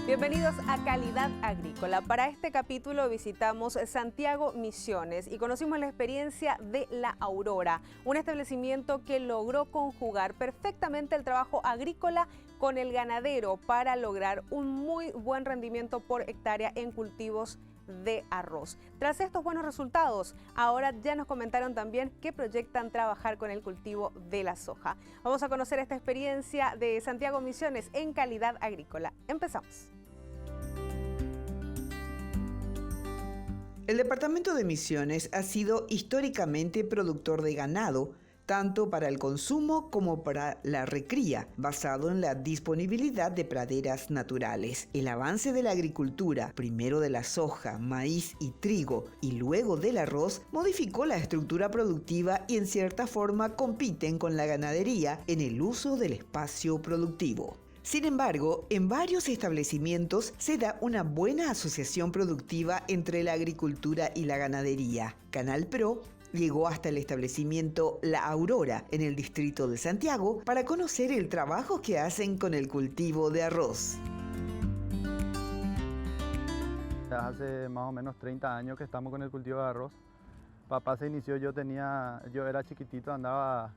Bienvenidos a Calidad Agrícola. Para este capítulo visitamos Santiago Misiones y conocimos la experiencia de La Aurora, un establecimiento que logró conjugar perfectamente el trabajo agrícola con el ganadero para lograr un muy buen rendimiento por hectárea en cultivos de arroz. Tras estos buenos resultados, ahora ya nos comentaron también que proyectan trabajar con el cultivo de la soja. Vamos a conocer esta experiencia de Santiago Misiones en Calidad Agrícola. Empezamos. El departamento de Misiones ha sido históricamente productor de ganado, tanto para el consumo como para la recría, basado en la disponibilidad de praderas naturales. El avance de la agricultura, primero de la soja, maíz y trigo, y luego del arroz, modificó la estructura productiva y en cierta forma compiten con la ganadería en el uso del espacio productivo. Sin embargo, en varios establecimientos se da una buena asociación productiva entre la agricultura y la ganadería. Canal Pro llegó hasta el establecimiento La Aurora, en el distrito de Santiago, para conocer el trabajo que hacen con el cultivo de arroz. Hace más o menos 30 años que estamos con el cultivo de arroz. Papá se inició, yo era chiquitito, andaba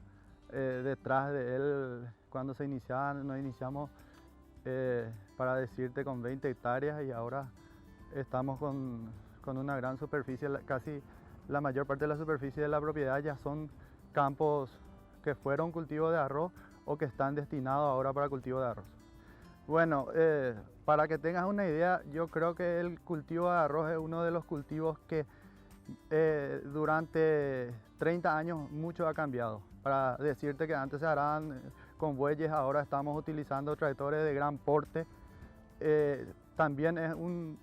detrás de él cuando nos iniciamos, para decirte, con 20 hectáreas y ahora estamos con una gran superficie, casi la mayor parte de la superficie de la propiedad ya son campos que fueron cultivo de arroz o que están destinados ahora para cultivo de arroz. Bueno, para que tengas una idea, yo creo que el cultivo de arroz es uno de los cultivos que durante 30 años mucho ha cambiado. Para decirte que antes se harán con bueyes, ahora estamos utilizando tractores de gran porte. También es uno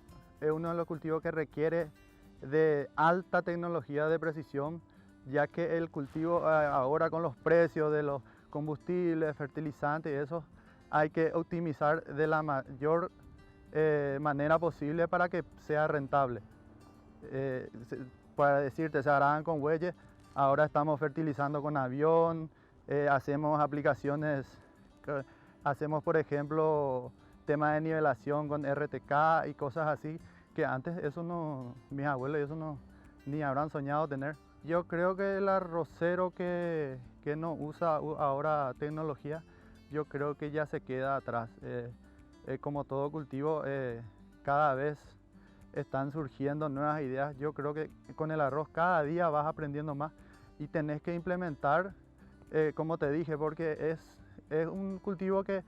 de los cultivos que requiere de alta tecnología de precisión, ya que el cultivo ahora con los precios de los combustibles, fertilizantes y eso, hay que optimizar de la mayor manera posible para que sea rentable. Para decirte, se harán con bueyes, ahora estamos fertilizando con avión, hacemos aplicaciones, hacemos por ejemplo temas de nivelación con RTK y cosas así, que antes eso no, mis abuelos eso no, ni habrán soñado tener. Yo creo que el arrocero que no usa ahora tecnología, yo creo que ya se queda atrás. Como todo cultivo, cada vez están surgiendo nuevas ideas. Yo creo que con el arroz cada día vas aprendiendo más y tenés que implementar, como te dije, porque es un cultivo que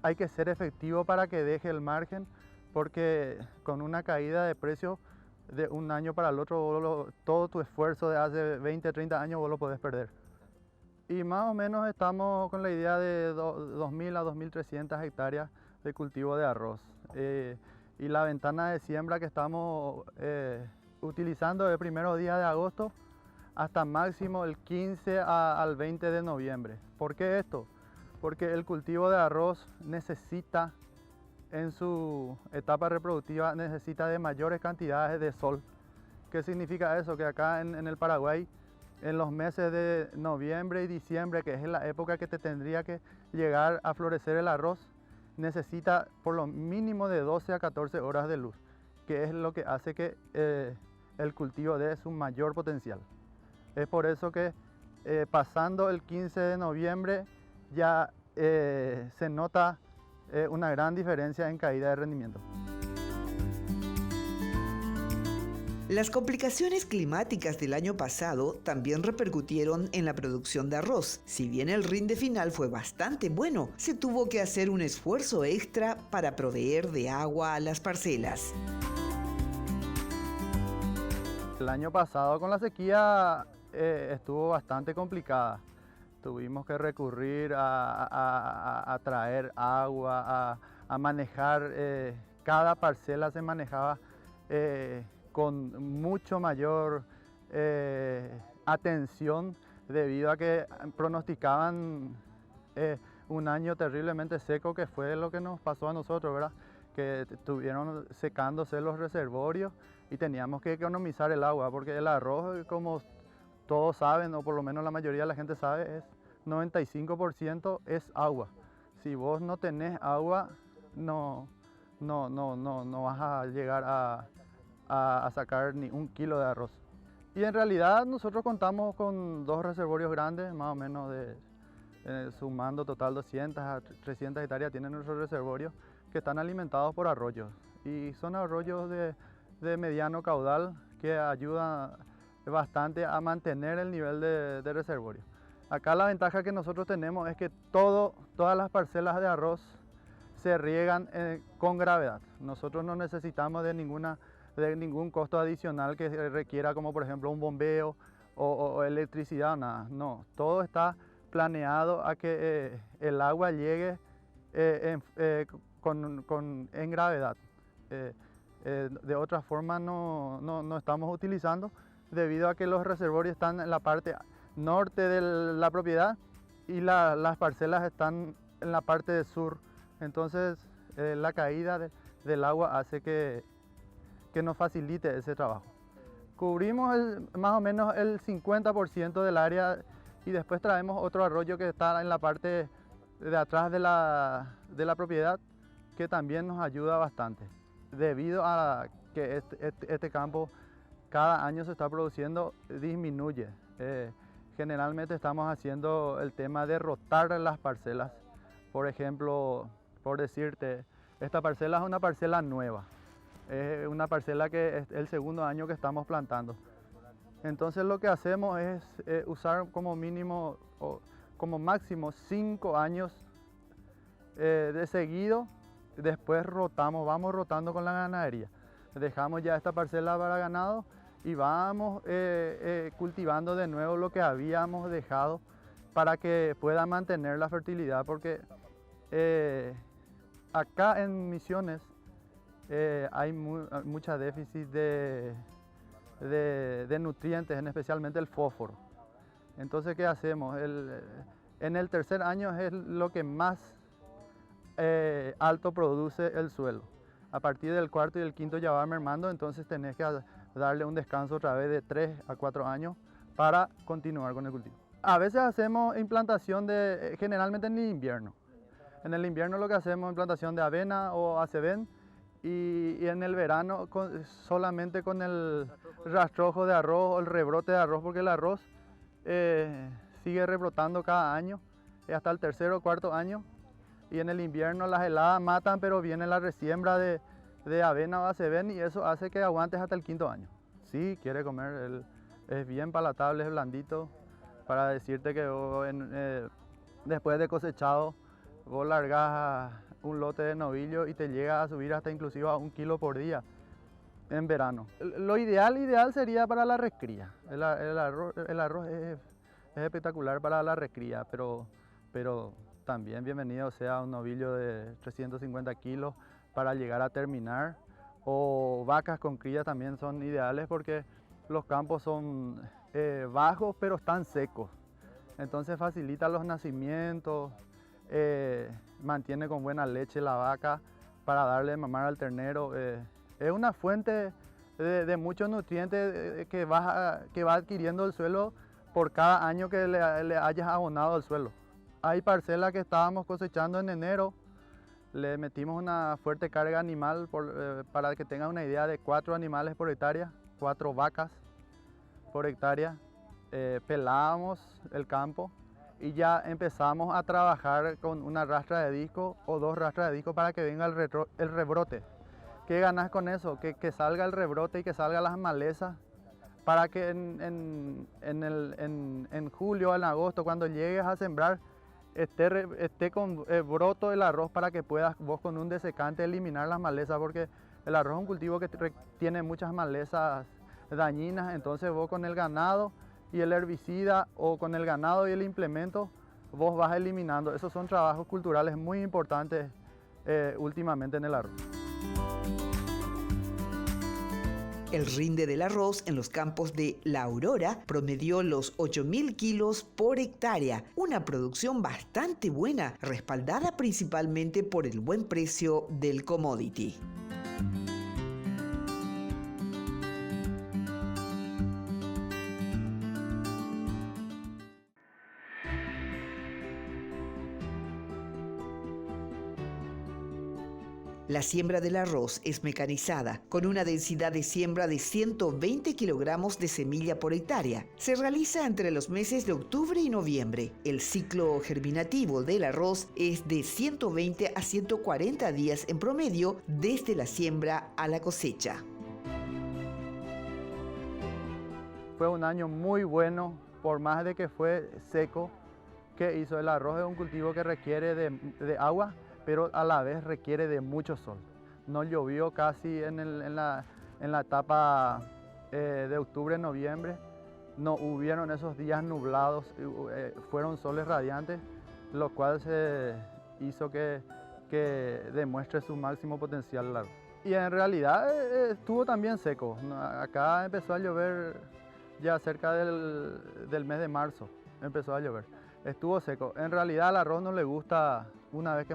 hay que ser efectivo para que deje el margen, porque con una caída de precio de un año para el otro, todo tu esfuerzo de hace 20, 30 años vos lo podés perder. Y más o menos estamos con la idea de 2.000 a 2.300 hectáreas de cultivo de arroz. Y la ventana de siembra que estamos utilizando de primeros días de agosto hasta máximo el 15 al 20 de noviembre. ¿Por qué esto? Porque el cultivo de arroz necesita, en su etapa reproductiva, necesita de mayores cantidades de sol. ¿Qué significa eso? Que acá en el Paraguay, en los meses de noviembre y diciembre, que es la época que te tendría que llegar a florecer el arroz, necesita por lo mínimo de 12 a 14 horas de luz, que es lo que hace que el cultivo dé su mayor potencial. Es por eso que pasando el 15 de noviembre ya se nota una gran diferencia en caída de rendimiento. Las complicaciones climáticas del año pasado también repercutieron en la producción de arroz. Si bien el rinde final fue bastante bueno, se tuvo que hacer un esfuerzo extra para proveer de agua a las parcelas. El año pasado con la sequía estuvo bastante complicada. Tuvimos que recurrir a traer agua, a manejar, cada parcela se manejaba con mucho mayor atención, debido a que pronosticaban un año terriblemente seco, que fue lo que nos pasó a nosotros, ¿verdad? Que estuvieron secándose los reservorios y teníamos que economizar el agua, porque el arroz, como todos saben, o por lo menos la mayoría de la gente sabe, es 95% es agua. Si vos no tenés agua, no vas a llegar a sacar ni 1 kilo de arroz. Y en realidad nosotros contamos con 2 reservorios grandes, más o menos sumando total 200 a 300 hectáreas tienen nuestros reservorios que están alimentados por arroyos. Y son arroyos de mediano caudal que ayudan bastante a mantener el nivel de reservorio. Acá la ventaja que nosotros tenemos es que todas las parcelas de arroz se riegan con gravedad. Nosotros no necesitamos de ningún costo adicional que requiera, como por ejemplo un bombeo o electricidad, nada. No, todo está planeado a que el agua llegue en gravedad. De otra forma no estamos utilizando, debido a que los reservorios están en la parte norte de la propiedad y las parcelas están en la parte sur. Entonces la caída del agua hace que nos facilite ese trabajo. Cubrimos más o menos el 50% del área y después traemos otro arroyo que está en la parte de atrás de la propiedad, que también nos ayuda bastante, debido a que este campo cada año se está produciendo, disminuye. Generalmente estamos haciendo el tema de rotar las parcelas. Por ejemplo, por decirte, esta parcela es una parcela nueva. Es una parcela que es el segundo año que estamos plantando. Entonces lo que hacemos es usar como mínimo o como máximo 5 años de seguido. Después vamos rotando con la ganadería. Dejamos ya esta parcela para ganado y vamos cultivando de nuevo lo que habíamos dejado para que pueda mantener la fertilidad, porque acá en Misiones hay mucha déficit de nutrientes, especialmente el fósforo. Entonces, ¿qué hacemos? En el tercer año es lo que más alto produce el suelo. A partir del cuarto y del quinto ya va mermando, entonces tenés que darle un descanso otra vez de 3 a 4 años para continuar con el cultivo. A veces hacemos implantación generalmente en el invierno. En el invierno lo que hacemos es implantación de avena o acebén, y en el verano solamente con el rastrojo de arroz o el rebrote de arroz, porque el arroz sigue rebrotando cada año hasta el tercer o cuarto año. Y en el invierno las heladas matan, pero viene la resiembra de avena o acebén y eso hace que aguantes hasta el quinto año. Sí, quiere comer, es bien palatable, es blandito. Para decirte que después de cosechado, vos largás un lote de novillo y te llega a subir hasta inclusive a 1 kilo por día en verano. Lo ideal sería para la recría. El arroz es espectacular para la recría, pero también bienvenido sea un novillo de 350 kilos para llegar a terminar. O vacas con cría también son ideales porque los campos son bajos pero están secos. Entonces facilita los nacimientos, mantiene con buena leche la vaca para darle de mamar al ternero. Es una fuente de muchos nutrientes que va adquiriendo el suelo por cada año que le hayas abonado al suelo. Hay parcelas que estábamos cosechando en enero, le metimos una fuerte carga animal para que tengan una idea de 4 animales por hectárea, 4 vacas por hectárea. Pelábamos el campo y ya empezamos a trabajar con una rastra de disco o 2 rastras de disco para que venga el rebrote. ¿Qué ganas con eso? Que salga el rebrote y que salgan las malezas para que en julio o en agosto, cuando llegues a sembrar, esté con broto el arroz para que puedas vos con un desecante eliminar las malezas, porque el arroz es un cultivo que tiene muchas malezas dañinas. Entonces vos con el ganado y el herbicida o con el ganado y el implemento vos vas eliminando. Esos son trabajos culturales muy importantes últimamente en el arroz. El rinde del arroz en los campos de La Aurora promedió los 8.000 kilos por hectárea, una producción bastante buena, respaldada principalmente por el buen precio del commodity. La siembra del arroz es mecanizada, con una densidad de siembra de 120 kilogramos de semilla por hectárea. Se realiza entre los meses de octubre y noviembre. El ciclo germinativo del arroz es de 120 a 140 días en promedio desde la siembra a la cosecha. Fue un año muy bueno, por más de que fue seco. Que hizo el arroz es un cultivo que requiere de agua, pero a la vez requiere de mucho sol. No llovió casi en la etapa de octubre, noviembre. No hubieron esos días nublados, fueron soles radiantes, lo cual se hizo que demuestre su máximo potencial el arroz. Y en realidad estuvo también seco. Acá empezó a llover ya cerca del mes de marzo, empezó a llover. Estuvo seco. En realidad al arroz no le gusta, una vez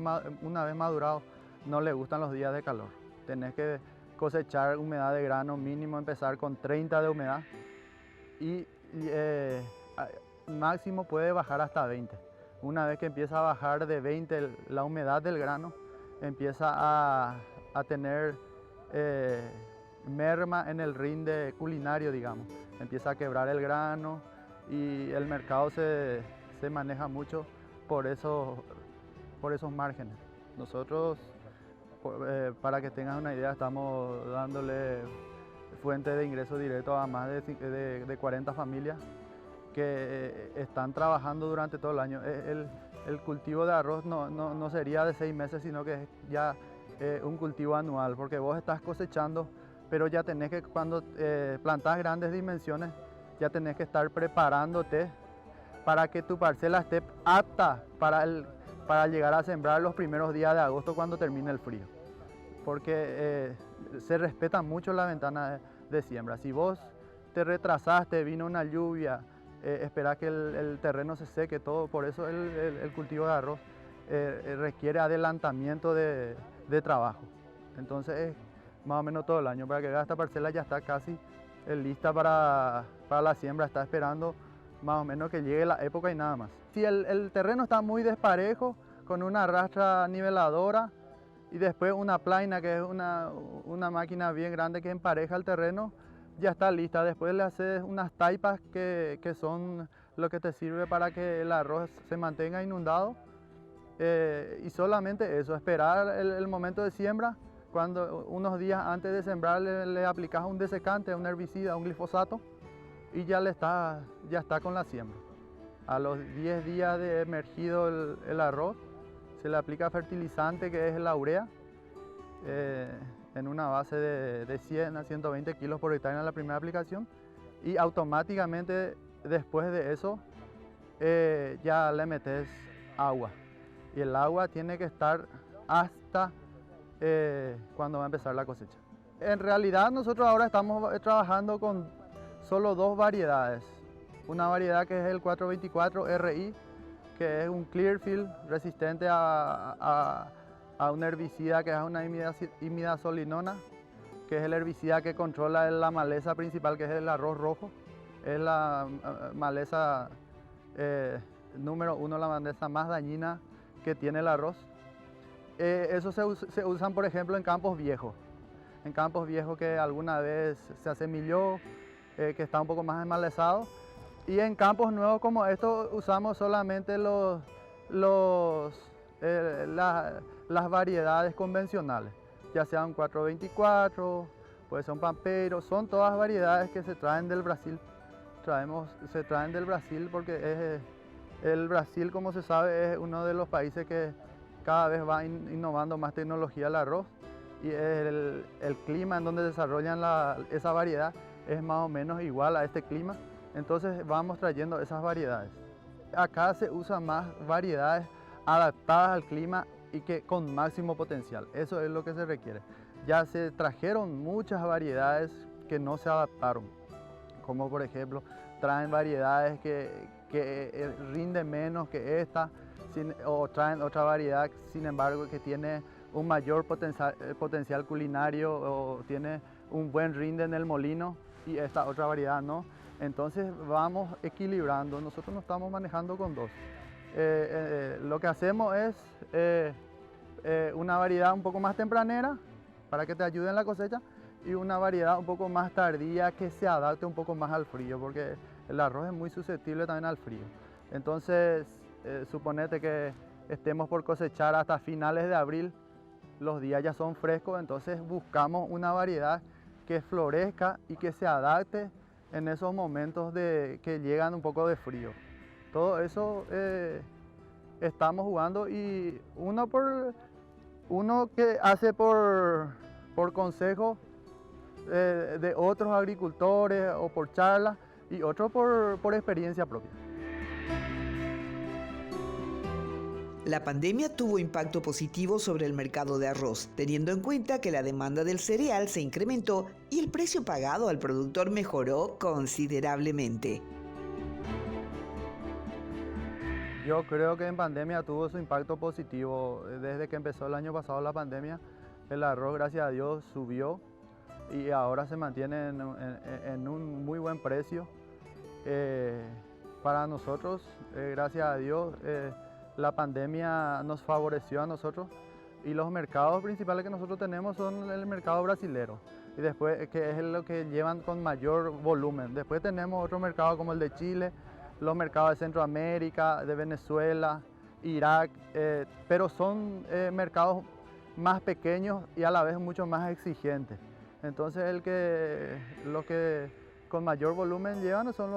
madurado, no le gustan los días de calor. Tenés que cosechar humedad de grano mínimo, empezar con 30 de humedad y máximo puede bajar hasta 20. Una vez que empieza a bajar de 20 la humedad del grano, empieza a tener merma en el rinde culinario, digamos. Empieza a quebrar el grano y el mercado se maneja mucho por esos márgenes. Nosotros, para que tengas una idea, estamos dándole fuente de ingreso directo a más de 40 familias que están trabajando durante todo el año. El cultivo de arroz no sería de 6 meses, sino que es ya un cultivo anual, porque vos estás cosechando, pero ya tenés que, cuando plantás grandes dimensiones, ya tenés que estar preparándote para que tu parcela esté apta para llegar a sembrar los primeros días de agosto cuando termine el frío. Porque se respeta mucho la ventana de siembra. Si vos te retrasaste, vino una lluvia, esperás que el terreno se seque, todo, por eso el cultivo de arroz requiere adelantamiento de trabajo. Entonces es más o menos todo el año. Para que esta parcela ya está casi lista para la siembra, está esperando más o menos que llegue la época y nada más. Si el terreno está muy desparejo, con una rastra niveladora y después una plaina, que es una máquina bien grande que empareja el terreno, ya está lista. Después le haces unas taipas que son lo que te sirve para que el arroz se mantenga inundado. Y solamente eso, esperar el momento de siembra. Cuando unos días antes de sembrar le aplicas un desecante, un herbicida, un glifosato, y ya está con la siembra. A los 10 días de emergido el arroz, se le aplica fertilizante, que es la urea, en una base de 100 a 120 kilos por hectárea en la primera aplicación, y automáticamente después de eso ya le metes agua. Y el agua tiene que estar hasta cuando va a empezar la cosecha. En realidad nosotros ahora estamos trabajando con solo 2 variedades. Una variedad que es el 424 RI, que es un Clearfield resistente a un herbicida que es una imidazolinona, que es el herbicida que controla la maleza principal, que es el arroz rojo. Es la maleza número 1, la maleza más dañina que tiene el arroz. Eso se usan, por ejemplo, en campos viejos. En campos viejos que alguna vez se asemilló, que está un poco más enmalezado. Y en campos nuevos como estos usamos solamente las variedades convencionales, ya sea un 424, puede ser un pampero, son todas variedades que se traen del Brasil. Se traen del Brasil porque el Brasil, como se sabe, es uno de los países que cada vez va innovando más tecnología al arroz, y el clima en donde desarrollan esa variedad es más o menos igual a este clima. Entonces vamos trayendo esas variedades. Acá se usan más variedades adaptadas al clima y que con máximo potencial. Eso es lo que se requiere. Ya se trajeron muchas variedades que no se adaptaron, como por ejemplo traen variedades que rinden menos que esta, o traen otra variedad, sin embargo, que tiene un mayor potencial culinario o tiene un buen rinde en el molino, y esta otra variedad no. Entonces vamos equilibrando. Nosotros no estamos manejando con 2. Lo que hacemos es una variedad un poco más tempranera para que te ayude en la cosecha y una variedad un poco más tardía que se adapte un poco más al frío, porque el arroz es muy susceptible también al frío. Entonces, suponete que estemos por cosechar hasta finales de abril, los días ya son frescos, entonces buscamos una variedad que florezca y que se adapte en esos momentos que llegan un poco de frío. Todo eso estamos jugando y uno que hace por consejo de otros agricultores o por charlas y otro por experiencia propia. La pandemia tuvo impacto positivo sobre el mercado de arroz, teniendo en cuenta que la demanda del cereal se incrementó y el precio pagado al productor mejoró considerablemente. Yo creo que en pandemia tuvo su impacto positivo. Desde que empezó el año pasado la pandemia, el arroz, gracias a Dios, subió y ahora se mantiene en un muy buen precio. Para nosotros, gracias a Dios, la pandemia nos favoreció a nosotros y los mercados principales que nosotros tenemos son el mercado brasilero y después que es lo que llevan con mayor volumen. Después tenemos otro mercado como el de Chile, los mercados de Centroamérica, de Venezuela, Irak, pero son mercados más pequeños y a la vez mucho más exigentes. Entonces los que con mayor volumen llevan son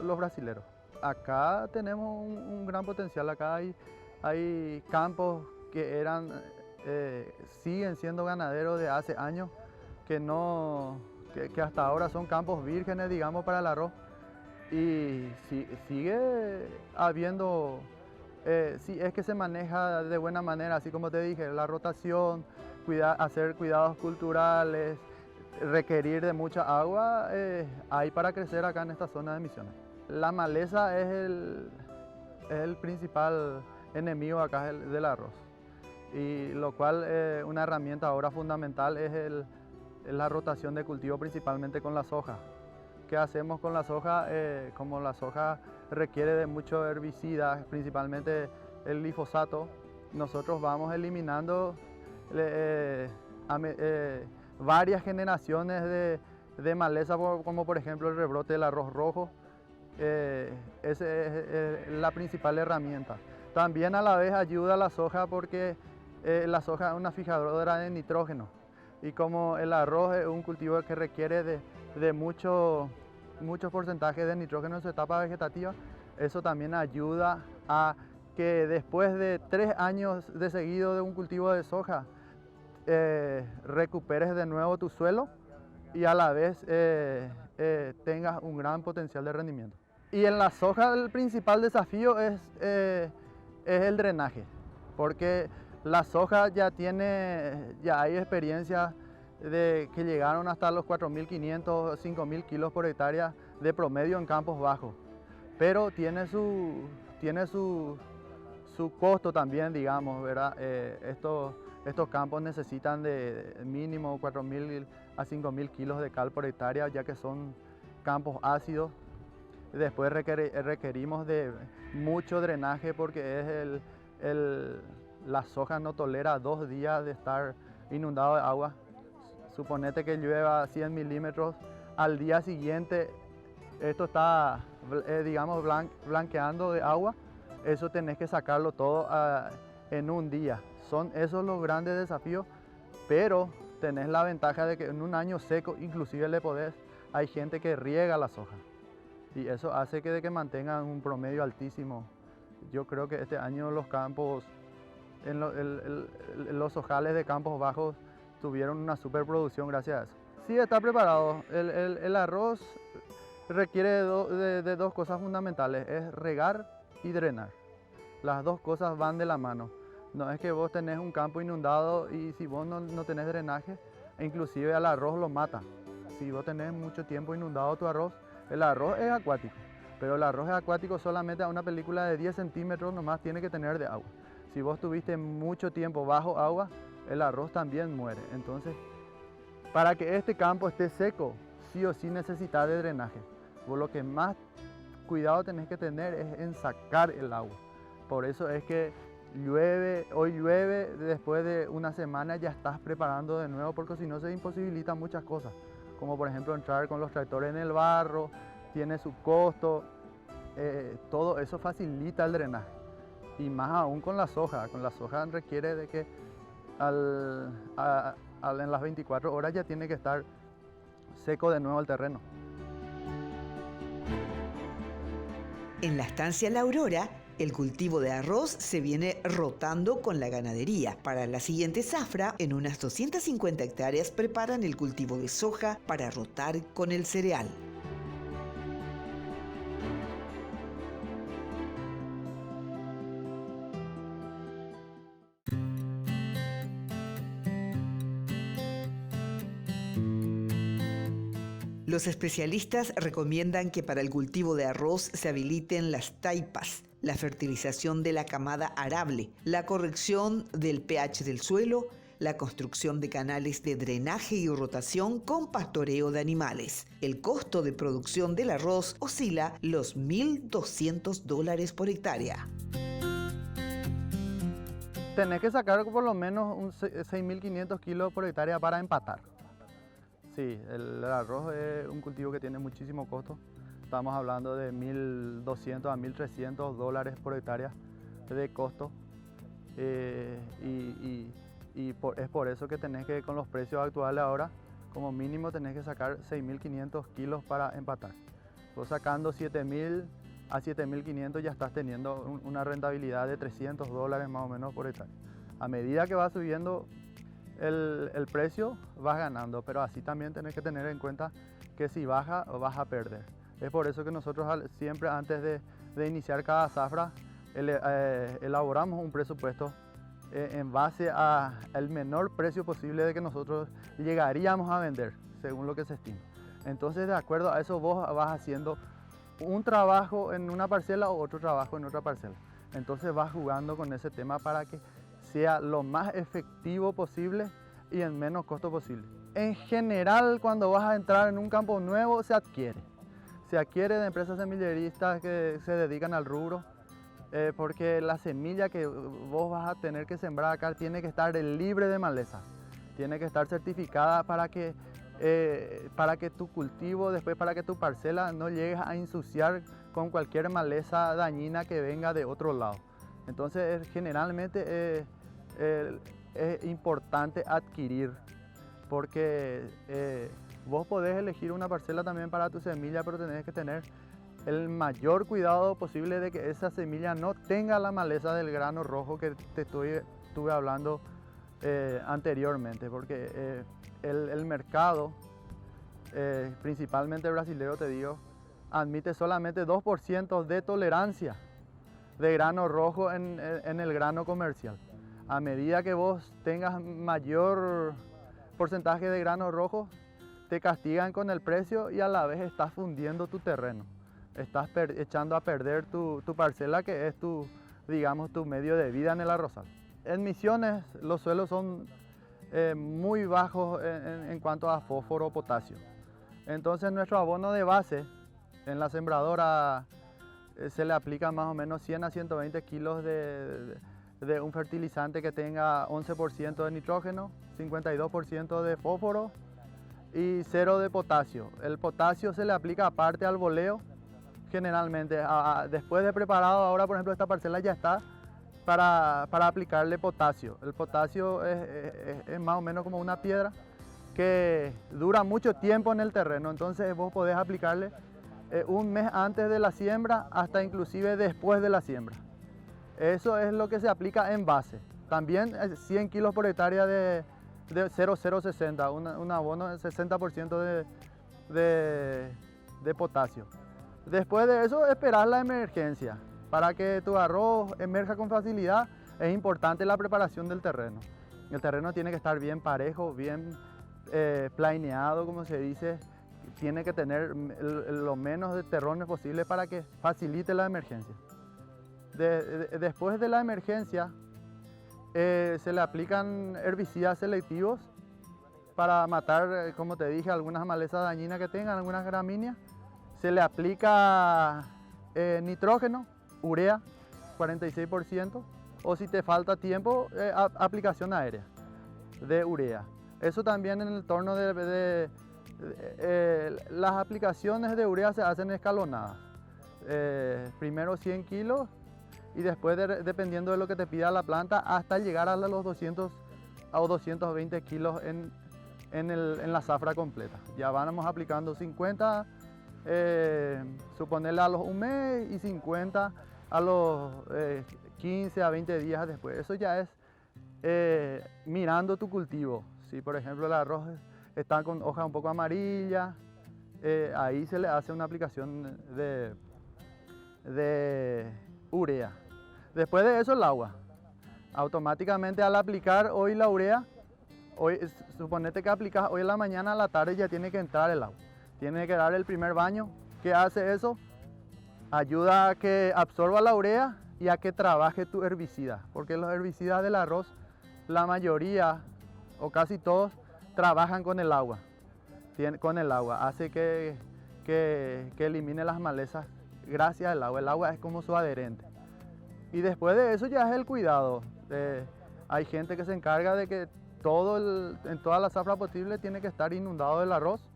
los brasileros. Acá tenemos un gran potencial, acá hay campos que siguen siendo ganaderos de hace años, que hasta ahora son campos vírgenes, digamos, para el arroz. Y sigue habiendo, si es que se maneja de buena manera, así como te dije, la rotación, hacer cuidados culturales, requerir de mucha agua, hay para crecer acá en esta zona de Misiones. La maleza es el principal enemigo acá del arroz, y lo cual una herramienta ahora fundamental es la rotación de cultivo, principalmente con la soja. ¿Qué hacemos con la soja? Como la soja requiere de mucho herbicida, principalmente el glifosato, nosotros vamos eliminando varias generaciones de maleza, como por ejemplo el rebrote del arroz rojo. Esa es la principal herramienta. También a la vez ayuda a la soja porque la soja es una fijadora de nitrógeno y como el arroz es un cultivo que requiere de muchos porcentajes de nitrógeno en su etapa vegetativa, eso también ayuda a que después de 3 años de seguido de un cultivo de soja recuperes de nuevo tu suelo y a la vez tengas un gran potencial de rendimiento. Y en la soja el principal desafío es el drenaje, porque la soja ya hay experiencias que llegaron hasta los 4.500, 5.000 kilos por hectárea de promedio en campos bajos, pero tiene su costo también, digamos, ¿verdad? Estos campos necesitan de mínimo 4.000 a 5.000 kilos de cal por hectárea, ya que son campos ácidos. Después requerimos de mucho drenaje porque la soja no tolera 2 días de estar inundado de agua. Suponete que llueva 100 milímetros, al día siguiente esto está, digamos, blanqueando de agua. Eso tenés que sacarlo todo en un día. Son esos los grandes desafíos, pero tenés la ventaja de que en un año seco inclusive hay gente que riega la soja. Y eso hace que mantengan un promedio altísimo. Yo creo que este año los campos, los ojales de campos bajos tuvieron una superproducción gracias a eso. Sí, está preparado. El arroz requiere de 2 cosas fundamentales, es regar y drenar. Las 2 cosas van de la mano. No es que vos tenés un campo inundado y si vos no tenés drenaje, inclusive al arroz lo mata. Si vos tenés mucho tiempo inundado tu arroz, el arroz es acuático, pero el arroz es acuático solamente a una película de 10 centímetros nomás tiene que tener de agua. Si vos tuviste mucho tiempo bajo agua, el arroz también muere. Entonces, para que este campo esté seco, sí o sí necesitas de drenaje. Vos lo que más cuidado tenés que tener es en sacar el agua. Por eso es que hoy llueve, después de una semana ya estás preparando de nuevo, porque si no se imposibilitan muchas cosas, como por ejemplo entrar con los tractores en el barro, tiene su costo, todo eso facilita el drenaje. Y más aún con la soja requiere de que en las 24 horas ya tiene que estar seco de nuevo el terreno. En la estancia La Aurora, el cultivo de arroz se viene rotando con la ganadería. Para la siguiente zafra, en unas 250 hectáreas preparan el cultivo de soja para rotar con el cereal. Los especialistas recomiendan que para el cultivo de arroz se habiliten las taipas, la fertilización de la camada arable, la corrección del pH del suelo, la construcción de canales de drenaje y rotación con pastoreo de animales. El costo de producción del arroz oscila los $1.200 por hectárea. Tenés que sacar por lo menos 6.500 kilos por hectárea para empatar. Sí, el arroz es un cultivo que tiene muchísimo costo. Estamos hablando de $1.200 a $1.300 por hectárea de costo. Es por eso que tenés que, con los precios actuales ahora, como mínimo tenés que sacar 6.500 kilos para empatar. Vos sacando 7.000 a 7.500 ya estás teniendo una rentabilidad de $300 más o menos por hectárea. A medida que va subiendo el precio, vas ganando, pero así también tenés que tener en cuenta que si baja, vas a perder. Es por eso que nosotros siempre antes de iniciar cada zafra elaboramos un presupuesto en base al menor precio posible de que nosotros llegaríamos a vender, según lo que se estima. Entonces, de acuerdo a eso, vos vas haciendo un trabajo en una parcela o otro trabajo en otra parcela. Entonces vas jugando con ese tema para que sea lo más efectivo posible y en menos costo posible. En general, cuando vas a entrar en un campo nuevo, se adquiere de empresas semilleristas que se dedican al rubro, porque la semilla que vos vas a tener que sembrar acá tiene que estar libre de maleza, tiene que estar certificada para que tu cultivo, después para que tu parcela no llegues a ensuciar con cualquier maleza dañina que venga de otro lado. Entonces, generalmente es importante adquirir, porque vos podés elegir una parcela también para tu semilla, pero tenés que tener el mayor cuidado posible de que esa semilla no tenga la maleza del grano rojo que estuve hablando anteriormente, porque el mercado, principalmente brasilero, te digo, admite solamente 2% de tolerancia de grano rojo en el grano comercial. A medida que vos tengas mayor porcentaje de grano rojo, te castigan con el precio y a la vez estás fundiendo tu terreno. Estás echando a perder tu parcela, que es digamos, tu medio de vida en el arrozal. En Misiones los suelos son muy bajos en cuanto a fósforo o potasio. Entonces nuestro abono de base en la sembradora se le aplica más o menos 100 a 120 kilos de un fertilizante que tenga 11% de nitrógeno, 52% de fósforo y 0 de potasio. El potasio se le aplica aparte al boleo, generalmente. Después de preparado, ahora por ejemplo esta parcela ya está para aplicarle potasio. El potasio es más o menos como una piedra que dura mucho tiempo en el terreno, entonces vos podés aplicarle un mes antes de la siembra hasta inclusive después de la siembra. Eso es lo que se aplica en base. También 100 kilos por hectárea de 0060, un abono de 60% de potasio. Después de eso, esperar la emergencia. Para que tu arroz emerja con facilidad, es importante la preparación del terreno. El terreno tiene que estar bien parejo, bien planeado, como se dice. Tiene que tener lo menos de terrones posible para que facilite la emergencia. Después de la emergencia, se le aplican herbicidas selectivos para matar, como te dije, algunas malezas dañinas que tengan, algunas gramíneas. Se le aplica nitrógeno, urea, 46%, o si te falta tiempo, aplicación aérea de urea. Eso también en el torno las aplicaciones de urea se hacen escalonadas. Primero 100 kilos y después, dependiendo de lo que te pida la planta, hasta llegar a los 200 o 220 kilos en la zafra completa. Ya vamos aplicando 50, suponerle a los un mes, y 50 a los 15 a 20 días después. Eso ya es mirando tu cultivo. Si por ejemplo el arroz está con hoja un poco amarilla, ahí se le hace una aplicación de urea. Después de eso el agua. Automáticamente al aplicar hoy la urea, suponete que aplicas hoy en la mañana, a la tarde ya tiene que entrar el agua. Tiene que dar el primer baño. ¿Qué hace eso? Ayuda a que absorba la urea y a que trabaje tu herbicida, porque los herbicidas del arroz, la mayoría o casi todos, trabajan con el agua. Hace que elimine las malezas gracias al agua. El agua es como su adherente. Y después de eso ya es el cuidado. Hay gente que se encarga de que en toda la zafra posible tiene que estar inundado el arroz.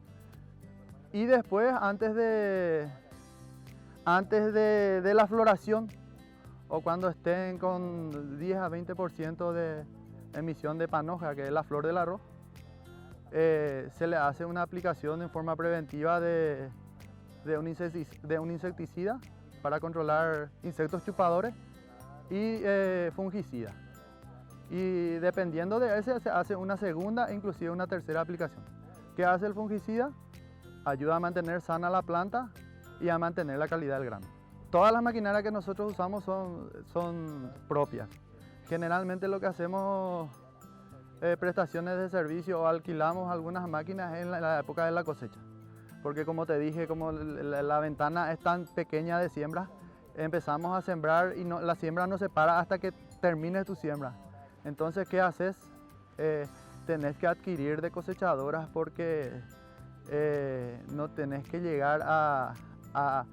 Y después, antes de la floración, o cuando estén con 10 a 20% de emisión de panoja, que es la flor del arroz, se le hace una aplicación en forma preventiva de un insecticida para controlar insectos chupadores y fungicida. Y dependiendo de ese se hace una segunda e inclusive una tercera aplicación. ¿Qué hace el fungicida? Ayuda a mantener sana la planta y a mantener la calidad del grano. Todas las maquinarias que nosotros usamos son propias. Generalmente lo que hacemos prestaciones de servicio o alquilamos algunas máquinas en la época de la cosecha. Porque como te dije, como la ventana es tan pequeña de siembra, empezamos a sembrar y la siembra no se para hasta que termines tu siembra. Entonces, ¿qué haces? Tenés que adquirir de cosechadoras porque no tenés que llegar a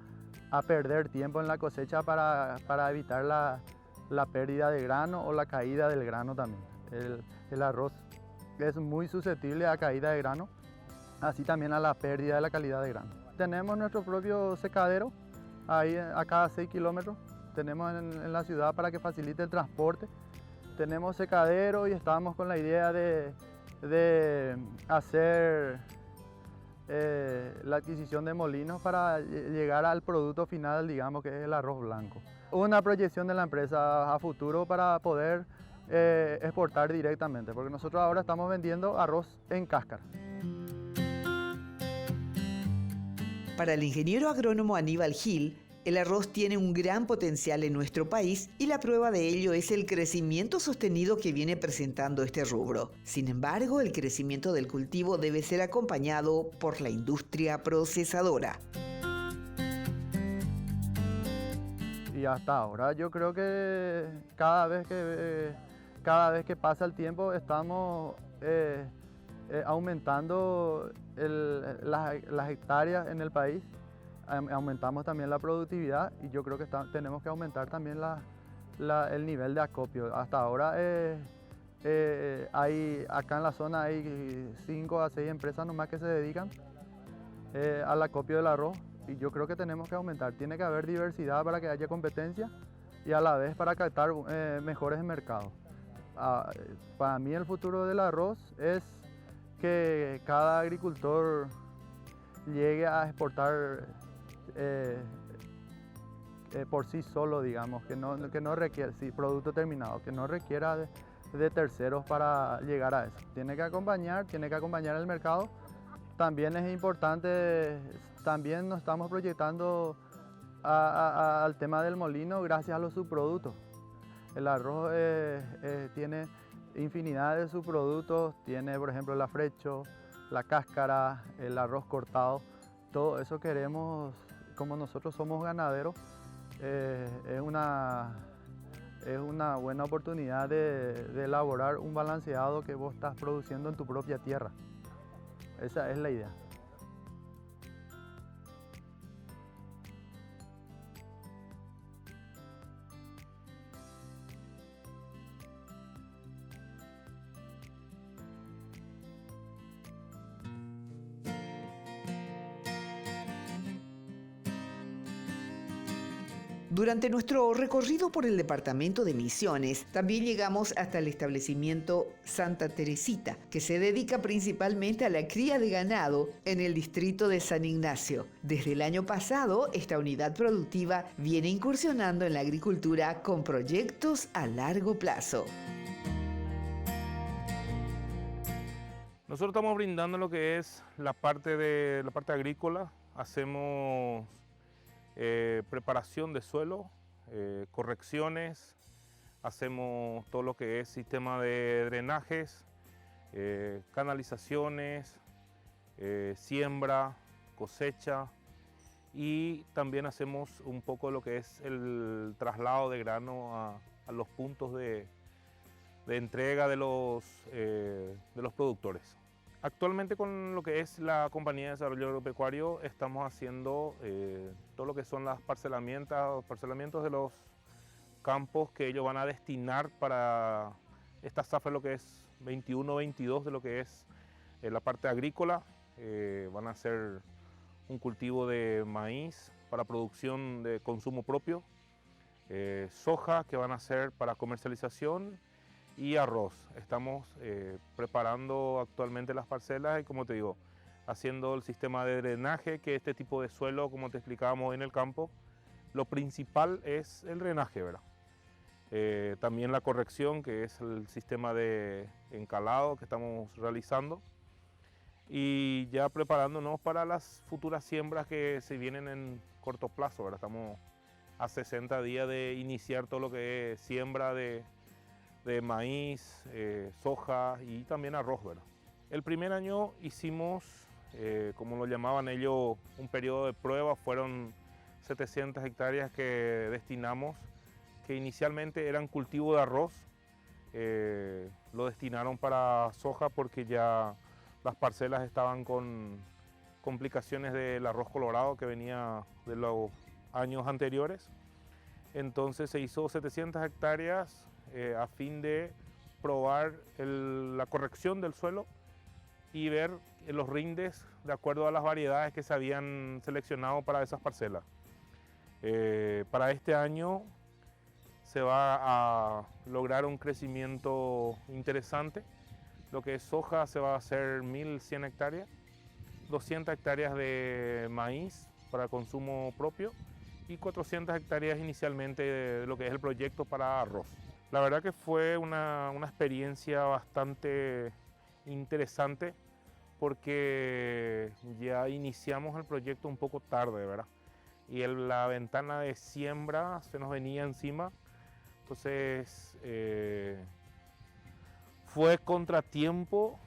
perder tiempo en la cosecha para evitar la pérdida de grano o la caída del grano también. El arroz es muy susceptible a caída de grano, así también a la pérdida de la calidad de grano. Tenemos nuestro propio secadero, ahí a cada 6 kilómetros. Tenemos en la ciudad para que facilite el transporte. Tenemos secadero y estamos con la idea de hacer la adquisición de molinos para llegar al producto final, digamos, que es el arroz blanco. Una proyección de la empresa a futuro para poder exportar directamente, porque nosotros ahora estamos vendiendo arroz en cáscara. Para el ingeniero agrónomo Aníbal Gil, el arroz tiene un gran potencial en nuestro país y la prueba de ello es el crecimiento sostenido que viene presentando este rubro. Sin embargo, el crecimiento del cultivo debe ser acompañado por la industria procesadora. Y hasta ahora yo creo que cada vez que pasa el tiempo estamos aumentando las hectáreas en el país. Aumentamos también la productividad y yo creo que tenemos que aumentar también el nivel de acopio. Hasta ahora acá en la zona hay 5 a 6 empresas nomás que se dedican al acopio del arroz y yo creo que tenemos que aumentar. Tiene que haber diversidad para que haya competencia y a la vez para captar mejores mercados. Para mí el futuro del arroz es que cada agricultor llegue a exportar por sí solo, digamos, que no requiere, sí, producto terminado, que no requiera de terceros para llegar a eso. Tiene que acompañar el mercado. También es importante, también nos estamos proyectando al tema del molino gracias a los subproductos. El arroz tiene infinidad de subproductos, tiene por ejemplo el afrecho, la cáscara, el arroz cortado. Todo eso queremos, como nosotros somos ganaderos, es una buena oportunidad de elaborar un balanceado que vos estás produciendo en tu propia tierra. Esa es la idea. Durante nuestro recorrido por el departamento de Misiones, también llegamos hasta el establecimiento Santa Teresita, que se dedica principalmente a la cría de ganado en el distrito de San Ignacio. Desde el año pasado, esta unidad productiva viene incursionando en la agricultura con proyectos a largo plazo. Nosotros estamos brindando lo que es la parte agrícola. Hacemos preparación de suelo, correcciones, hacemos todo lo que es sistema de drenajes, canalizaciones, siembra, cosecha, y también hacemos un poco lo que es el traslado de grano a los puntos de entrega de los productores. Actualmente con lo que es la Compañía de Desarrollo Agropecuario estamos haciendo todo lo que son los parcelamientos de los campos que ellos van a destinar para esta zafra, lo que es 21-22 de lo que es la parte agrícola. Van a hacer un cultivo de maíz para producción de consumo propio, soja que van a hacer para comercialización, y arroz. Estamos preparando actualmente las parcelas y, como te digo, haciendo el sistema de drenaje, que este tipo de suelo, como te explicábamos en el campo, lo principal es el drenaje, ¿verdad? También la corrección, que es el sistema de encalado que estamos realizando, y ya preparándonos para las futuras siembras que se vienen en corto plazo, ¿verdad? Estamos a 60 días de iniciar todo lo que es siembra de maíz, soja y también arroz, ¿verdad? El primer año hicimos, como lo llamaban ellos, un periodo de prueba. Fueron 700 hectáreas que destinamos, que inicialmente eran cultivo de arroz. Lo destinaron para soja porque ya las parcelas estaban con complicaciones del arroz colorado que venía de los años anteriores. Entonces se hizo 700 hectáreas a fin de probar la corrección del suelo y ver los rindes de acuerdo a las variedades que se habían seleccionado para esas parcelas. Para este año se va a lograr un crecimiento interesante. Lo que es soja se va a hacer 1.100 hectáreas, 200 hectáreas de maíz para consumo propio y 400 hectáreas inicialmente de lo que es el proyecto para arroz. La verdad que fue una experiencia bastante interesante porque ya iniciamos el proyecto un poco tarde, ¿verdad? Y la ventana de siembra se nos venía encima, entonces fue contratiempo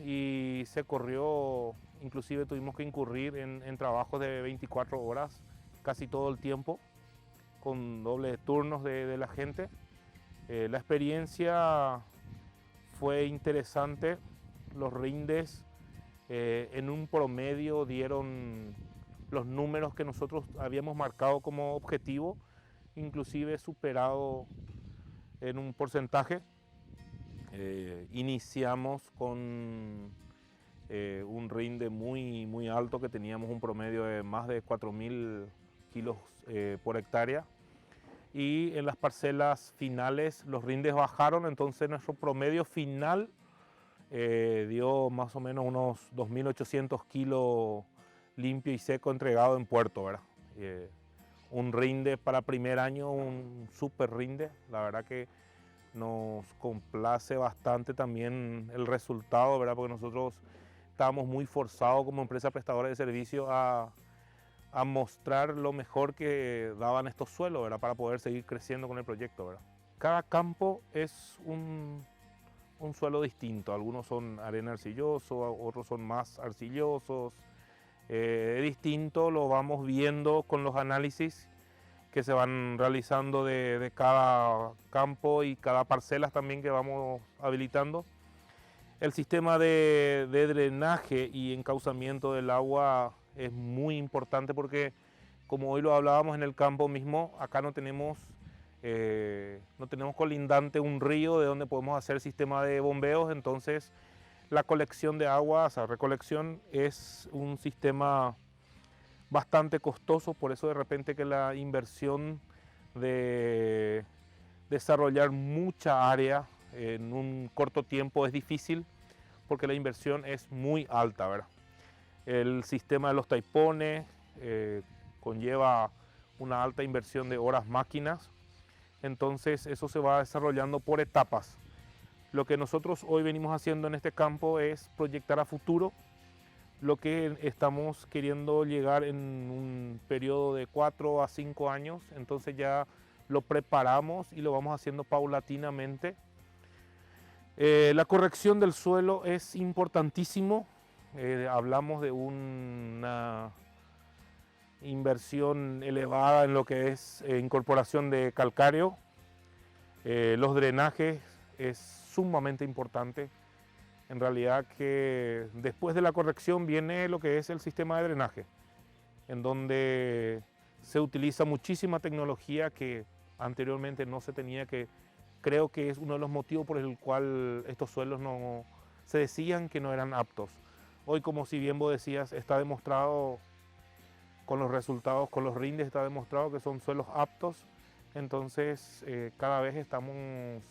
y se corrió. Inclusive tuvimos que incurrir en trabajos de 24 horas casi todo el tiempo, con dobles turnos de la gente. La experiencia fue interesante. Los rindes en un promedio dieron los números que nosotros habíamos marcado como objetivo, inclusive superado en un porcentaje. Iniciamos con un rinde muy alto, que teníamos un promedio de más de 4.000 kilos por hectárea. Y en las parcelas finales los rindes bajaron, entonces nuestro promedio final dio más o menos unos 2.800 kilos limpio y seco entregado en puerto, ¿verdad? Un rinde para primer año, un súper rinde. La verdad que nos complace bastante también el resultado, ¿verdad? Porque nosotros estábamos muy forzados como empresa prestadora de servicios a mostrar lo mejor que daban estos suelos, ¿verdad? Para poder seguir creciendo con el proyecto, ¿verdad? Cada campo es un suelo distinto. Algunos son arena arcilloso, otros son más arcillosos. Distinto, lo vamos viendo con los análisis que se van realizando de cada campo y cada parcela también que vamos habilitando. El sistema de drenaje y encauzamiento del agua es muy importante porque, como hoy lo hablábamos en el campo mismo, acá no tenemos colindante un río de donde podemos hacer sistema de bombeos. Entonces la colección de agua, o sea, recolección, es un sistema bastante costoso. Por eso de repente que la inversión de desarrollar mucha área en un corto tiempo es difícil porque la inversión es muy alta, ¿verdad? El sistema de los taipones conlleva una alta inversión de horas máquinas, entonces eso se va desarrollando por etapas. Lo que nosotros hoy venimos haciendo en este campo es proyectar a futuro lo que estamos queriendo llegar en un periodo de 4 a 5 años, entonces ya lo preparamos y lo vamos haciendo paulatinamente. La corrección del suelo es importantísimo. Hablamos de una inversión elevada en lo que es incorporación de calcáreo. Los drenajes es sumamente importante. En realidad que después de la corrección viene lo que es el sistema de drenaje, en donde se utiliza muchísima tecnología que anteriormente no se tenía, que creo que es uno de los motivos por el cual estos suelos no se decían que no eran aptos. Hoy, como si bien vos decías, está demostrado con los resultados, con los rindes, está demostrado que son suelos aptos. Entonces cada vez estamos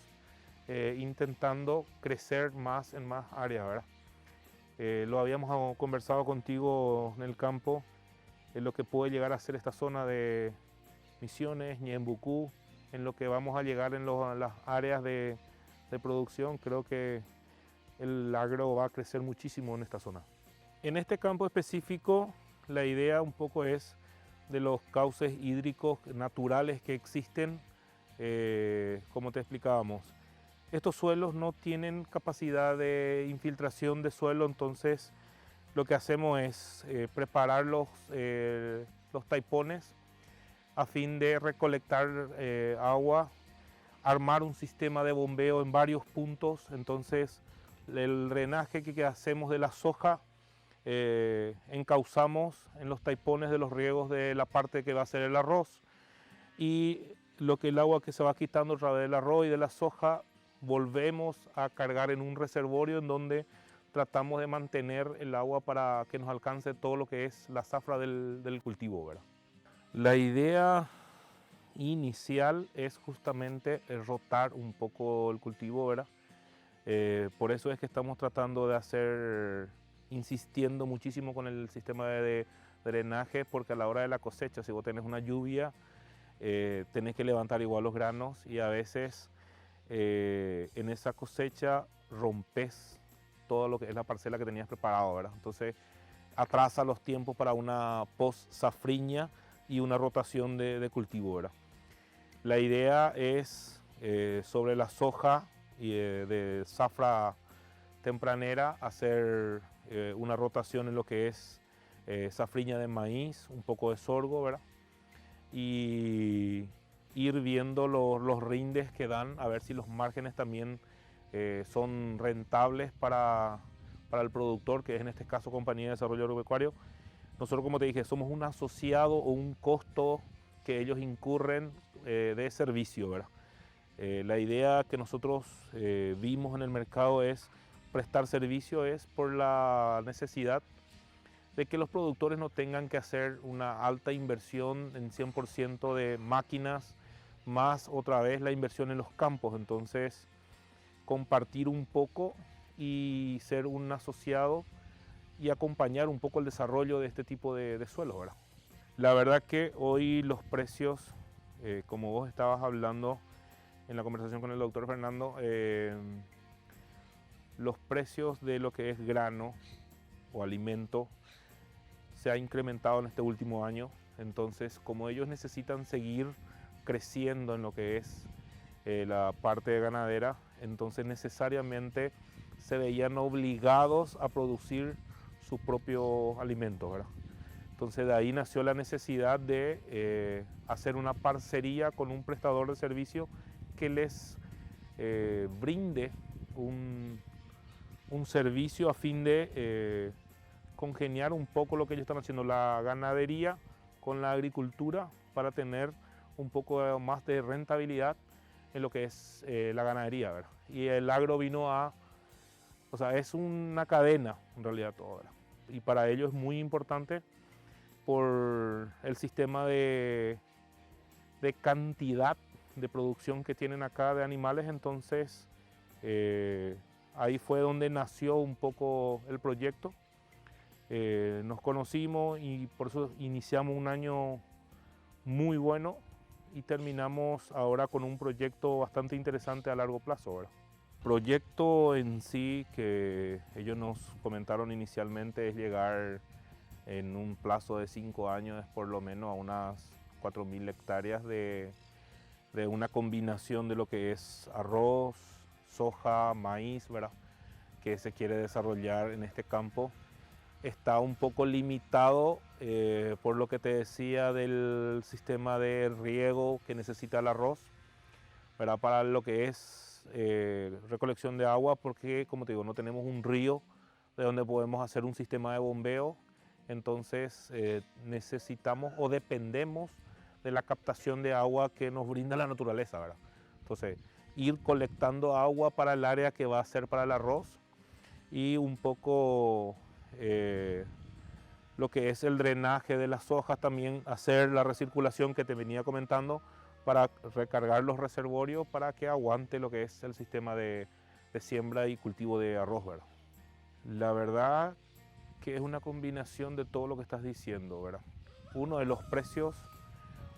intentando crecer más en más áreas, ¿verdad? Lo habíamos conversado contigo en el campo, en lo que puede llegar a ser esta zona de Misiones, Ñembucú, en lo que vamos a llegar en las áreas de producción. Creo que el agro va a crecer muchísimo en esta zona. En este campo específico, la idea un poco es de los cauces hídricos naturales que existen, como te explicábamos. Estos suelos no tienen capacidad de infiltración de suelo, entonces lo que hacemos es preparar los taipones a fin de recolectar agua, armar un sistema de bombeo en varios puntos. Entonces el drenaje que hacemos de la soja encauzamos en los taipones de los riegos de la parte que va a ser el arroz, y lo que el agua que se va quitando a través del arroz y de la soja volvemos a cargar en un reservorio en donde tratamos de mantener el agua para que nos alcance todo lo que es la zafra del cultivo, ¿verdad? La idea inicial es justamente rotar un poco el cultivo, ¿verdad? Por eso es que estamos tratando de hacer, insistiendo muchísimo con el sistema de drenaje, porque a la hora de la cosecha, si vos tenés una lluvia, tenés que levantar igual los granos, y a veces en esa cosecha rompes todo lo que es la parcela que tenías preparado, ¿verdad? Entonces atrasa los tiempos para una post-safriña y una rotación de cultivo, ¿verdad? La idea es sobre la soja y de zafra tempranera hacer una rotación en lo que es safriña de maíz, un poco de sorgo, ¿verdad? Y ir viendo los rindes que dan, a ver si los márgenes también son rentables para el productor, que es en este caso Compañía de Desarrollo Agropecuario. Nosotros, como te dije, somos un asociado o un costo que ellos incurren de servicio, ¿verdad? La idea que nosotros vimos en el mercado es prestar servicio, es por la necesidad de que los productores no tengan que hacer una alta inversión en 100% de máquinas, más otra vez la inversión en los campos. Entonces, compartir un poco y ser un asociado y acompañar un poco el desarrollo de este tipo de suelos, ¿verdad? La verdad que hoy los precios, como vos estabas hablando en la conversación con el doctor Fernando, los precios de lo que es grano o alimento se ha incrementado en este último año. Entonces, como ellos necesitan seguir creciendo en lo que es la parte ganadera, entonces necesariamente se veían obligados a producir sus propios alimentos, ¿verdad? Entonces de ahí nació la necesidad de hacer una parcería con un prestador de servicio que les brinde un servicio a fin de congeniar un poco lo que ellos están haciendo, la ganadería con la agricultura, para tener un poco más de rentabilidad en lo que es la ganadería, ¿verdad? Y el agro vino o sea, es una cadena en realidad todo, ¿verdad? Y para ello es muy importante por el sistema de de cantidad de producción que tienen acá de animales, entonces ahí fue donde nació un poco el proyecto. Nos conocimos y por eso iniciamos un año muy bueno y terminamos ahora con un proyecto bastante interesante a largo plazo, ¿verdad? El proyecto en sí que ellos nos comentaron inicialmente es llegar en un plazo de 5 años por lo menos a unas 4.000 hectáreas de una combinación de lo que es arroz, soja, maíz, ¿verdad? Que se quiere desarrollar en este campo. Está un poco limitado por lo que te decía del sistema de riego que necesita el arroz, ¿verdad? Para lo que es recolección de agua, porque como te digo, no tenemos un río de donde podemos hacer un sistema de bombeo, entonces necesitamos o dependemos de la captación de agua que nos brinda la naturaleza, ¿verdad? Entonces, ir colectando agua para el área que va a ser para el arroz y un poco lo que es el drenaje de las hojas, también hacer la recirculación que te venía comentando para recargar los reservorios para que aguante lo que es el sistema de siembra y cultivo de arroz, ¿verdad? La verdad que es una combinación de todo lo que estás diciendo, ¿verdad? Uno de los precios,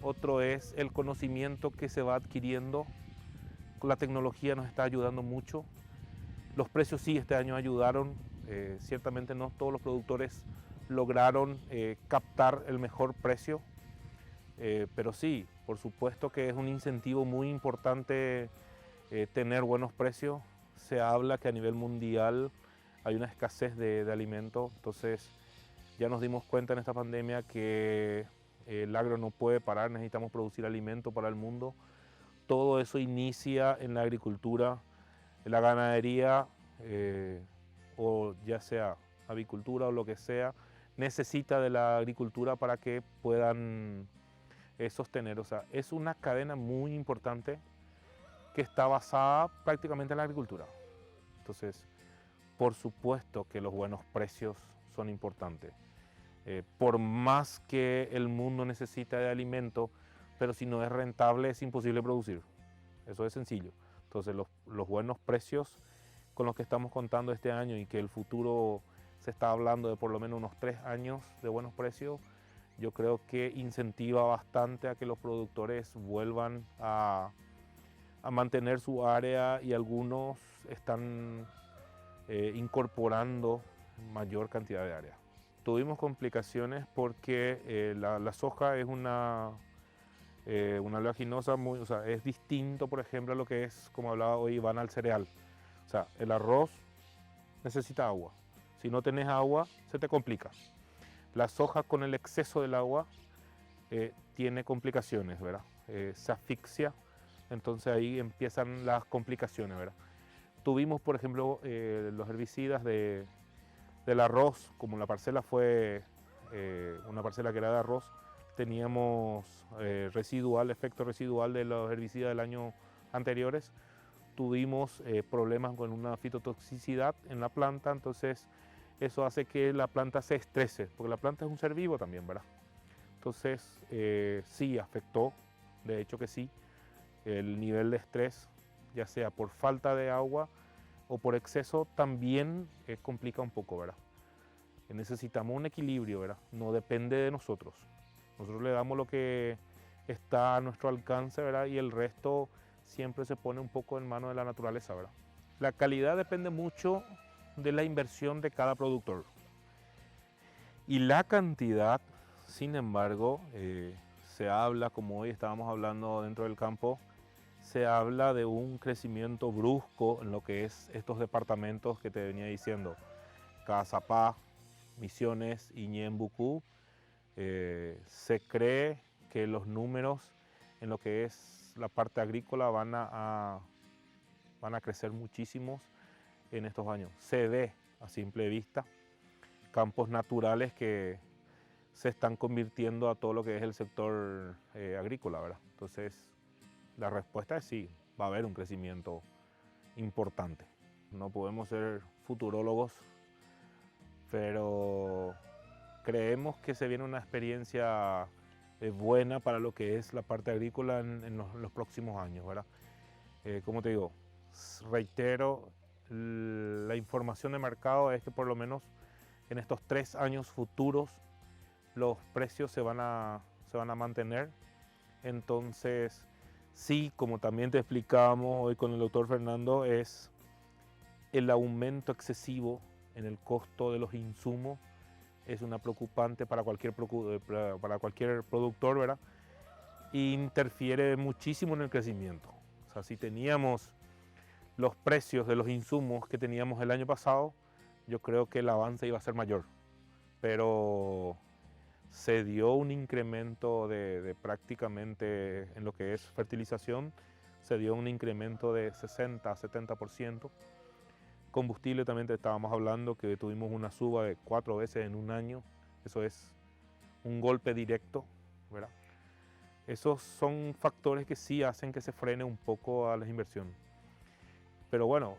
otro es el conocimiento que se va adquiriendo. La tecnología nos está ayudando mucho. Los precios sí este año ayudaron. Ciertamente no todos los productores lograron captar el mejor precio, pero sí, por supuesto que es un incentivo muy importante tener buenos precios. Se habla que a nivel mundial hay una escasez de alimentos, entonces ya nos dimos cuenta en esta pandemia que el agro no puede parar, necesitamos producir alimento para el mundo. Todo eso inicia en la agricultura, en la ganadería, o ya sea avicultura o lo que sea, necesita de la agricultura para que puedan sostener. O sea, es una cadena muy importante que está basada prácticamente en la agricultura. Entonces, por supuesto que los buenos precios son importantes. Por más que el mundo necesita de alimento, pero si no es rentable es imposible producir. Eso es sencillo. Entonces los buenos precios con los que estamos contando este año y que el futuro se está hablando de por lo menos unos 3 años de buenos precios, yo creo que incentiva bastante a que los productores vuelvan a mantener su área y algunos están incorporando mayor cantidad de área. Tuvimos complicaciones porque la soja es una oleaginosa muy, o sea, es distinto, por ejemplo, a lo que es, como hablaba hoy Iván, al cereal. O sea, el arroz necesita agua. Si no tenés agua, se te complica. La soja con el exceso del agua tiene complicaciones, ¿verdad? Se asfixia, entonces ahí empiezan las complicaciones, ¿verdad? Tuvimos, por ejemplo, los herbicidas del arroz, como la parcela fue una parcela que era de arroz, teníamos efecto residual de los herbicidas del año anteriores. Tuvimos problemas con una fitotoxicidad en la planta, entonces eso hace que la planta se estrese, porque la planta es un ser vivo también, ¿verdad? Entonces sí afectó, de hecho que sí, el nivel de estrés, ya sea por falta de agua o por exceso, también complica un poco, ¿verdad? Necesitamos un equilibrio, ¿verdad? No depende de nosotros. Nosotros le damos lo que está a nuestro alcance, ¿verdad? Y el resto siempre se pone un poco en manos de la naturaleza, ¿verdad? La calidad depende mucho de la inversión de cada productor. Y la cantidad, sin embargo, se habla, como hoy estábamos hablando dentro del campo, se habla de un crecimiento brusco en lo que es estos departamentos que te venía diciendo. Caazapá, Misiones y Ñembucú. Se cree que los números en lo que es la parte agrícola van a crecer muchísimos en estos años. Se ve a simple vista campos naturales que se están convirtiendo a todo lo que es el sector agrícola, ¿verdad? Entonces, la respuesta es sí, va a haber un crecimiento importante. No podemos ser futurólogos, pero creemos que se viene una experiencia buena para lo que es la parte agrícola en los próximos años, ¿verdad? Como te digo, reitero, la información de mercado es que por lo menos en estos 3 años futuros los precios se van a mantener. Entonces, sí, como también te explicábamos hoy con el doctor Fernando, es el aumento excesivo en el costo de los insumos. Es una preocupante para cualquier productor, ¿verdad? Interfiere muchísimo en el crecimiento. O sea, si teníamos los precios de los insumos que teníamos el año pasado, yo creo que el avance iba a ser mayor. Pero se dio un incremento de prácticamente en lo que es fertilización, se dio un incremento de 60 a 70%. Combustible también te estábamos hablando que tuvimos una suba de 4 veces en un año. Eso es un golpe directo, ¿verdad? Esos son factores que sí hacen que se frene un poco a las inversiones. Pero bueno,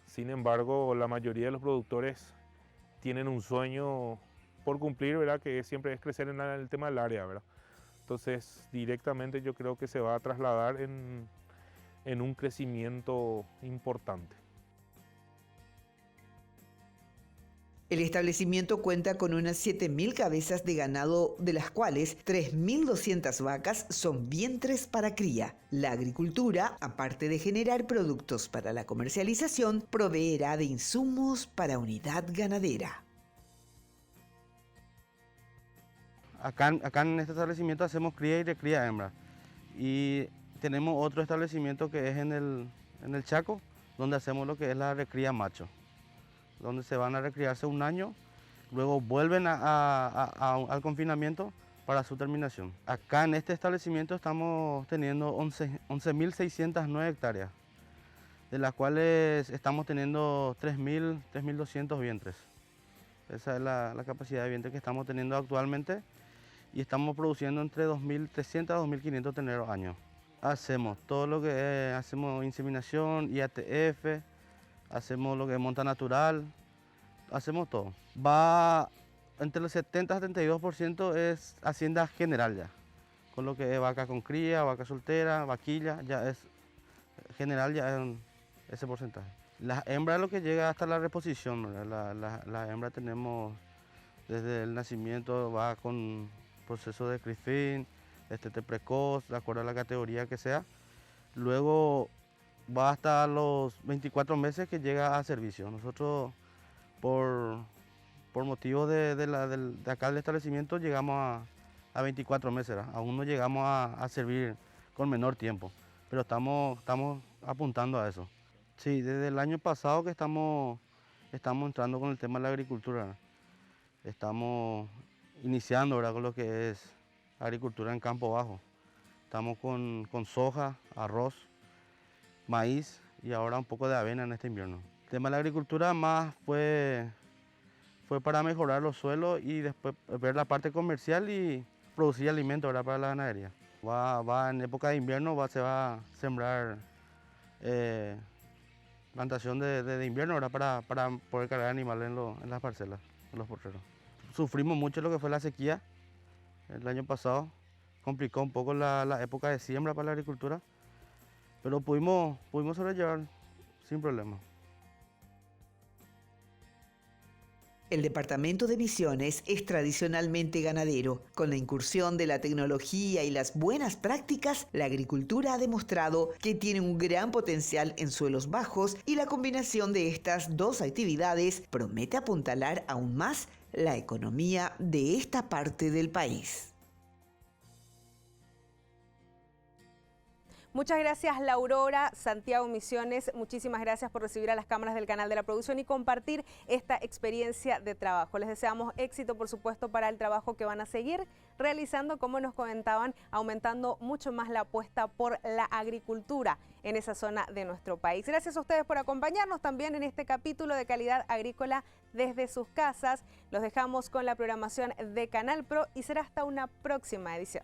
sin embargo, la mayoría de los productores tienen un sueño por cumplir, ¿verdad? Que siempre es crecer en el tema del área, ¿verdad? Entonces, directamente yo creo que se va a trasladar en un crecimiento importante. El establecimiento cuenta con unas 7.000 cabezas de ganado, de las cuales 3.200 vacas son vientres para cría. La agricultura, aparte de generar productos para la comercialización, proveerá de insumos para unidad ganadera. Acá en este establecimiento hacemos cría y recría hembra. Y tenemos otro establecimiento que es en el Chaco, donde hacemos lo que es la recría macho, donde se van a recriarse un año, luego vuelven al confinamiento para su terminación. Acá en este establecimiento estamos teniendo 11.609 hectáreas, de las cuales estamos teniendo 3.200 vientres. Esa es la capacidad de vientre que estamos teniendo actualmente y estamos produciendo entre 2.300 a 2.500 terneros año. Hacemos todo lo que es, hacemos inseminación, IATF, hacemos lo que es monta natural, hacemos todo. Va entre el 70 a 72% es hacienda general ya, con lo que es vaca con cría, vaca soltera, vaquilla, ya es general, ya es ese porcentaje. Las hembras lo que llega hasta la reposición, la hembra tenemos desde el nacimiento, va con proceso de CRISPR, destete precoz, de acuerdo a la categoría que sea. Luego va hasta los 24 meses que llega a servicio. Nosotros, por motivos de acá del establecimiento, llegamos a 24 meses. ¿verdad? Aún no llegamos a servir con menor tiempo, pero estamos apuntando a eso. Sí, desde el año pasado que estamos entrando con el tema de la agricultura. ¿verdad? Estamos iniciando ¿verdad? con lo que es agricultura en campo bajo. Estamos con soja, arroz, maíz y ahora un poco de avena en este invierno. El tema de la agricultura más fue para mejorar los suelos y después ver la parte comercial y producir alimentos ¿verdad? para la ganadería. Va en época de invierno se va a sembrar plantación de invierno ¿verdad? Para poder cargar animales en las parcelas, en los porteros. Sufrimos mucho lo que fue la sequía el año pasado, complicó un poco la época de siembra para la agricultura, pero pudimos sobrellevar sin problema. El departamento de Misiones es tradicionalmente ganadero. Con la incursión de la tecnología y las buenas prácticas, la agricultura ha demostrado que tiene un gran potencial en suelos bajos y la combinación de estas dos actividades promete apuntalar aún más la economía de esta parte del país. Muchas gracias, Laurora. Santiago Misiones, muchísimas gracias por recibir a las cámaras del canal de la producción y compartir esta experiencia de trabajo. Les deseamos éxito, por supuesto, para el trabajo que van a seguir realizando, como nos comentaban, aumentando mucho más la apuesta por la agricultura en esa zona de nuestro país. Gracias a ustedes por acompañarnos también en este capítulo de Calidad Agrícola desde sus casas. Los dejamos con la programación de Canal Pro y será hasta una próxima edición.